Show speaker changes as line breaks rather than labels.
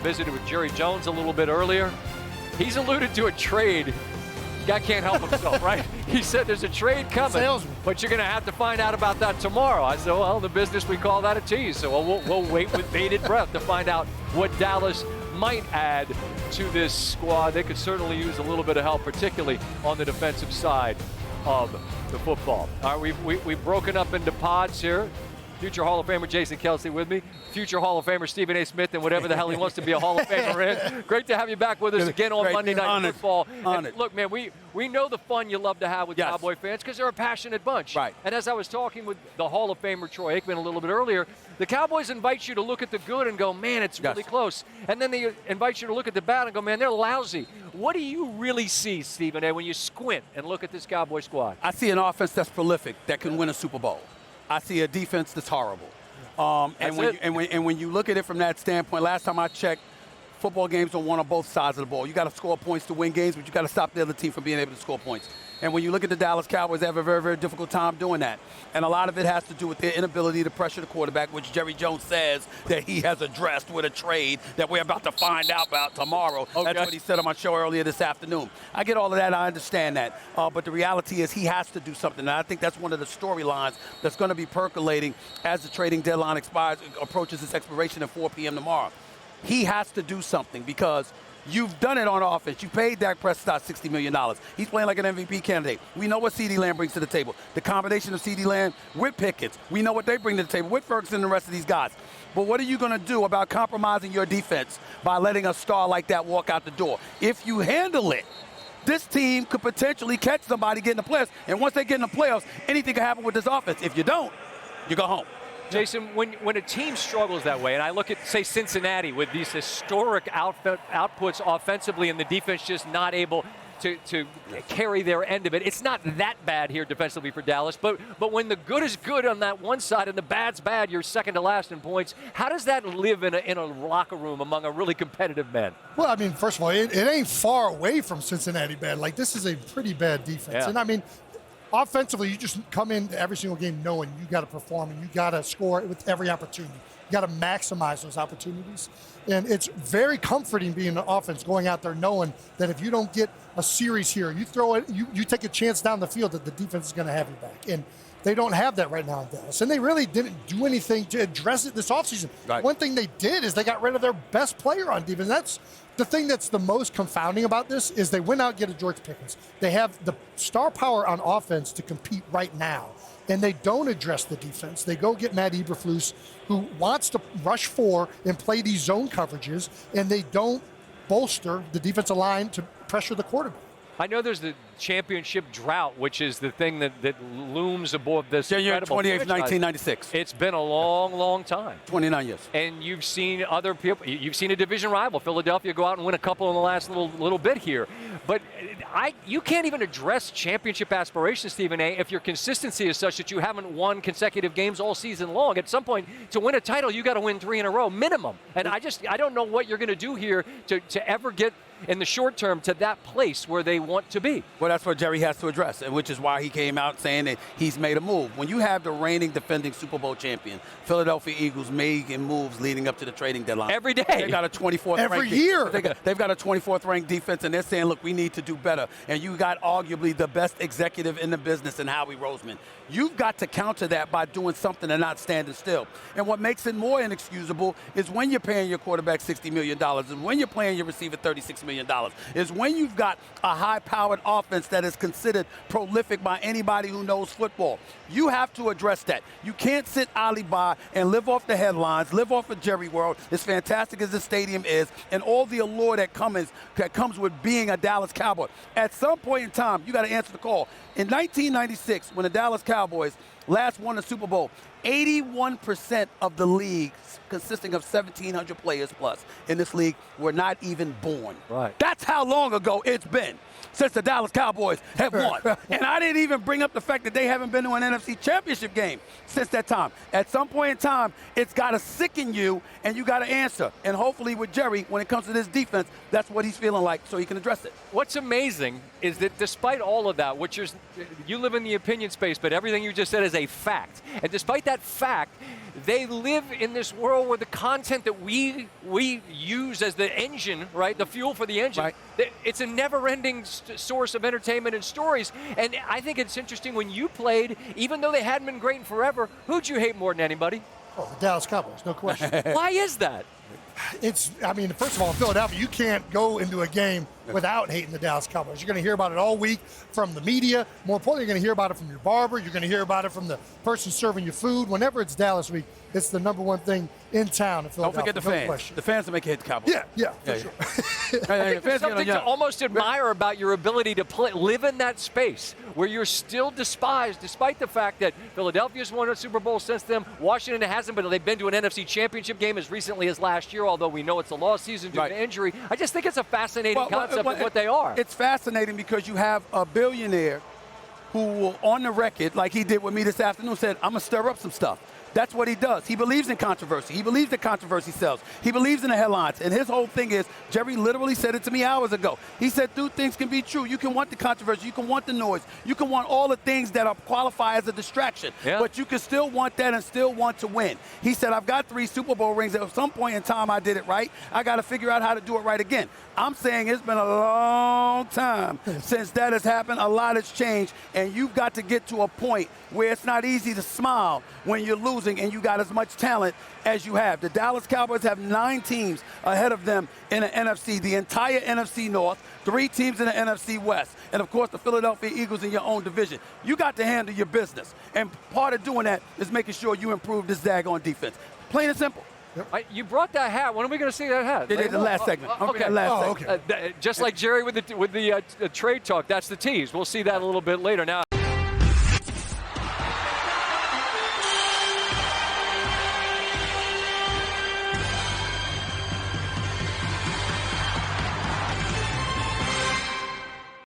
visited with Jerry Jones a little bit earlier. He's alluded to a trade. Guy can't help himself, right? He said there's a trade coming, but you're going to have to find out about that tomorrow. I said, well, in the business we call that a tease. So we'll wait with bated breath to find out what Dallas might add to this squad. They could certainly use a little bit of help, particularly on the defensive side of the football. All right, we've broken up into pods here. Future Hall of Famer Jason Kelsey with me. Future Hall of Famer Stephen A. Smith, and whatever the hell he wants to be a Hall of Famer in. Great to have you back with us again on Monday Night Football. And look, man, we know the fun you love to have with Cowboy fans because they're a passionate bunch.
Right.
And as I was talking with the Hall of Famer Troy Aikman a little bit earlier, the Cowboys invite you to look at the good and go, man, it's really close. And then they invite you to look at the bad and go, man, they're lousy. What do you really see, Stephen A., when you squint and look at this Cowboy squad?
I see an offense that's prolific, that can win a Super Bowl. I see a defense that's horrible. And when you look at it from that standpoint, last time I checked, football games are won on both sides of the ball. You got to score points to win games, but you got to stop the other team from being able to score points. And when you look at the Dallas Cowboys, they have a very, very difficult time doing that. And a lot of it has to do with their inability to pressure the quarterback, which Jerry Jones says that he has addressed with a trade that we're about to find out about tomorrow. Okay. That's what he said on my show earlier this afternoon. I get all of that. I understand that. But the reality is he has to do something. And I think that's one of the storylines that's going to be percolating as the trading deadline approaches its expiration at 4 p.m. tomorrow. He has to do something because you've done it on offense. You paid Dak Prescott $60 million. He's playing like an MVP candidate. We know what CeeDee Lamb brings to the table. The combination of CeeDee Lamb with Pickett, we know what they bring to the table with Ferguson and the rest of these guys. But what are you going to do about compromising your defense by letting a star like that walk out the door? If you handle it, this team could potentially catch somebody getting the playoffs. And once they get in the playoffs, anything can happen with this offense. If you don't, you go home.
Jason, when a team struggles that way, and I look at, say, Cincinnati with these historic outputs offensively and the defense just not able to carry their end of it, it's not that bad here defensively for Dallas. But when the good is good on that one side and the bad's bad, you're second to last in points. How does that live in a locker room among a really competitive men?
Well, I mean, first of all, it ain't far away from Cincinnati bad. Like, this is a pretty bad defense.
Yeah.
And, I mean, offensively, you just come in every single game knowing you got to perform and you got to score with every opportunity. You got to maximize those opportunities. And it's very comforting being an offense going out there knowing that if you don't get a series here, you throw it, you take a chance down the field that the defense is going to have you back. And they don't have that right now in Dallas. And they really didn't do anything to address it this offseason. Right. One thing they did is they got rid of their best player on defense. That's the thing that's the most confounding about this is they went out and get a George Pickens. They have the star power on offense to compete right now, and they don't address the defense. They go get Matt Eberflus, who wants to rush 4 and play these zone coverages, and they don't bolster the defensive line to pressure the quarterback.
I know there's the championship drought, which is the thing that looms above this.
January 28th, 1996.
It's been a long, long time.
29 years.
And you've seen other people. You've seen a division rival, Philadelphia, go out and win a couple in the last little bit here. But you can't even address championship aspirations, Stephen A., if your consistency is such that you haven't won consecutive games all season long. At some point, to win a title, you got to win 3 in a row, minimum. And I don't know what you're going to do here to ever get in the short term to that place where they want to be.
Well, that's what Jerry has to address, and which is why he came out saying that he's made a move. When you have the reigning defending Super Bowl champion, Philadelphia Eagles making moves leading up to the trading deadline.
Every day.
They've got a 24th
every year.
They've got a 24th ranked defense, and they're saying, look, we need to do better. And you got arguably the best executive in the business in Howie Roseman. You've got to counter that by doing something and not standing still. And what makes it more inexcusable is when you're paying your quarterback $60 million and when you're paying your receiver $36 million, is when you've got a high-powered offense that is considered prolific by anybody who knows football. You have to address that. You can't sit idly by and live off the headlines, live off of Jerry World, as fantastic as the stadium is, and all the allure that comes with being a Dallas Cowboy. At some point in time, you got to answer the call. In 1996, when the Dallas Cowboys last won the Super Bowl, 81% of the leagues, consisting of 1,700 players plus in this league, were not even born.
Right.
That's how long ago it's been since the Dallas Cowboys have won. And I didn't even bring up the fact that they haven't been to an NFC championship game since that time. At some point in time, it's got to sicken you, and you got to answer. And hopefully with Jerry, when it comes to this defense, that's what he's feeling like, so he can address it.
What's amazing is that despite all of that, which is, you live in the opinion space, but everything you just said is is a fact. And despite that fact, they live in this world where the content that we use as the engine, right, the fuel for the engine,
right,
it's a never-ending source of entertainment and stories. And I think it's interesting when you played, even though they hadn't been great in forever, who'd you hate more than anybody?
Oh, the Dallas Cowboys, no question.
Why is that?
I mean, first of all, in Philadelphia, you can't go into a game without hating the Dallas Cowboys. You're going to hear about it all week from the media. More importantly, you're going to hear about it from your barber. You're going to hear about it from the person serving your food. Whenever it's Dallas week, it's the number one thing in town in Philadelphia.
Don't forget the fans.
Question.
The fans will make you hit the Cowboys.
Yeah, for sure.
I think there's something to almost admire about your ability to live in that space where you're still despised, despite the fact that Philadelphia's won a Super Bowl since then. Washington hasn't, but they've been to an NFC Championship game as recently as last year, although we know it's a lost season due to injury. I just think it's a fascinating concept of what they are.
It's fascinating because you have a billionaire who will, on the record, like he did with me this afternoon, said, I'm going to stir up some stuff. That's what he does. He believes in controversy. He believes that controversy sells. He believes in the headlines. And his whole thing is, Jerry literally said it to me hours ago. He said, dude, things can be true. You can want the controversy. You can want the noise. You can want all the things that are qualify as a distraction. Yeah. But you can still want that and still want to win. He said, I've got 3 Super Bowl rings. At some point in time, I did it right. I got to figure out how to do it right again. I'm saying it's been a long time since that has happened. A lot has changed. And you've got to get to a point where it's not easy to smile when you're losing and you got as much talent as you have. The Dallas Cowboys have 9 teams ahead of them in the NFC, the entire NFC North, 3 teams in the NFC West, and of course the Philadelphia Eagles in your own division. You got to handle your business. And part of doing that is making sure you improve this daggone defense. Plain and simple.
Yep. You brought that hat. When are we going to see that hat?
It is the last segment.
Okay. Just like Jerry with the trade talk, that's the tease. We'll see that a little bit later. Now.